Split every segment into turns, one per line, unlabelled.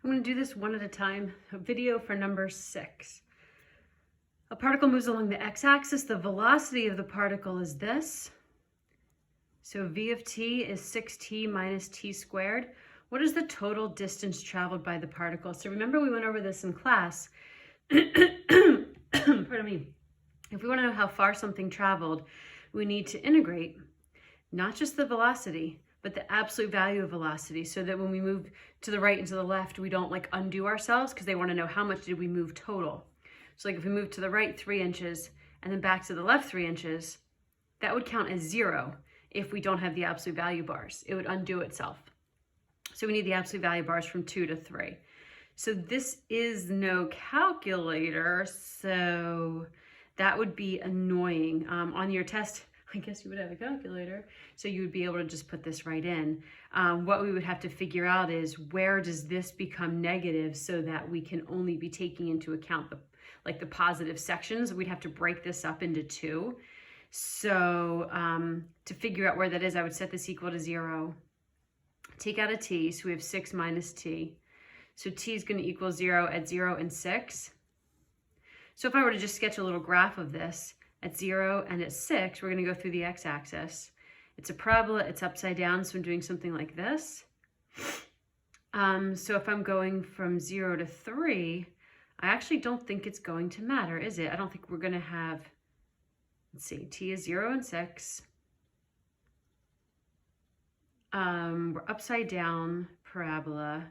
I'm going to do this one at a time. A video for number 6. A particle moves along the x-axis. The velocity of the particle is this. So v of t is 6t minus t squared. What is the total distance traveled by the particle? So remember we went over this in class. Pardon me. If we want to know how far something traveled, we need to integrate not just the velocity, but the absolute value of velocity, so that when we move to the right and to the left, we don't like undo ourselves, because they want to know how much did we move total. So like if we move to the right 3 inches and then back to the left 3 inches, that would count as 0 if we don't have the absolute value bars. It would undo itself. So we need the absolute value bars from 2 to 3. So this is no calculator, so that would be annoying. On your test, I guess you would have a calculator, so you would be able to just put this right in. What we would have to figure out is, where does this become negative so that we can only be taking into account the positive sections? We'd have to break this up into 2. So to figure out where that is, I would set this equal to 0. Take out a t, so we have 6 minus t. So t is going to equal 0 at 0 and 6. So if I were to just sketch a little graph of this, at 0 and at 6, we're going to go through the x-axis. It's a parabola, it's upside down, so I'm doing something like this. So if I'm going from 0 to 3, I actually don't think it's going to matter, is it? I don't think we're going to have, let's see, t is 0 and 6. We're upside down, parabola.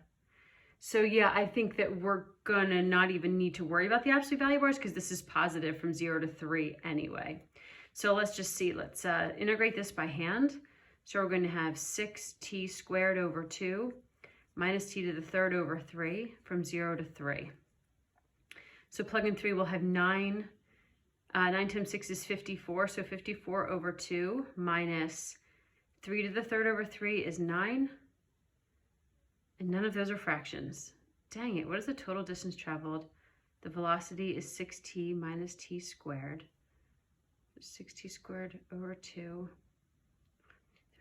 So yeah, I think that we're gonna not even need to worry about the absolute value bars, because this is positive from 0 to 3 anyway. So let's just see, let's integrate this by hand. So we're going to have 6t squared over 2 minus t to the third over 3 from 0 to 3. So plug in 3, we'll have 9. 9 times 6 is 54, so 54 over 2 minus 3 to the third over 3 is 9. And none of those are fractions. Dang it, what is the total distance traveled? The velocity is 6t minus t squared. 6t squared over 2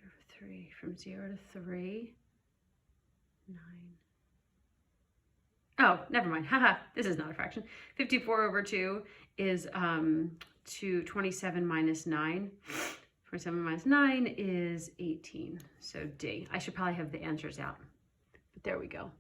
over 3 from 0 to 3. 9. Oh, never mind. Haha, this is not a fraction. 54 over 2 is 27 minus 9. 27 minus 9 is 18. So D. I should probably have the answers out. But there we go.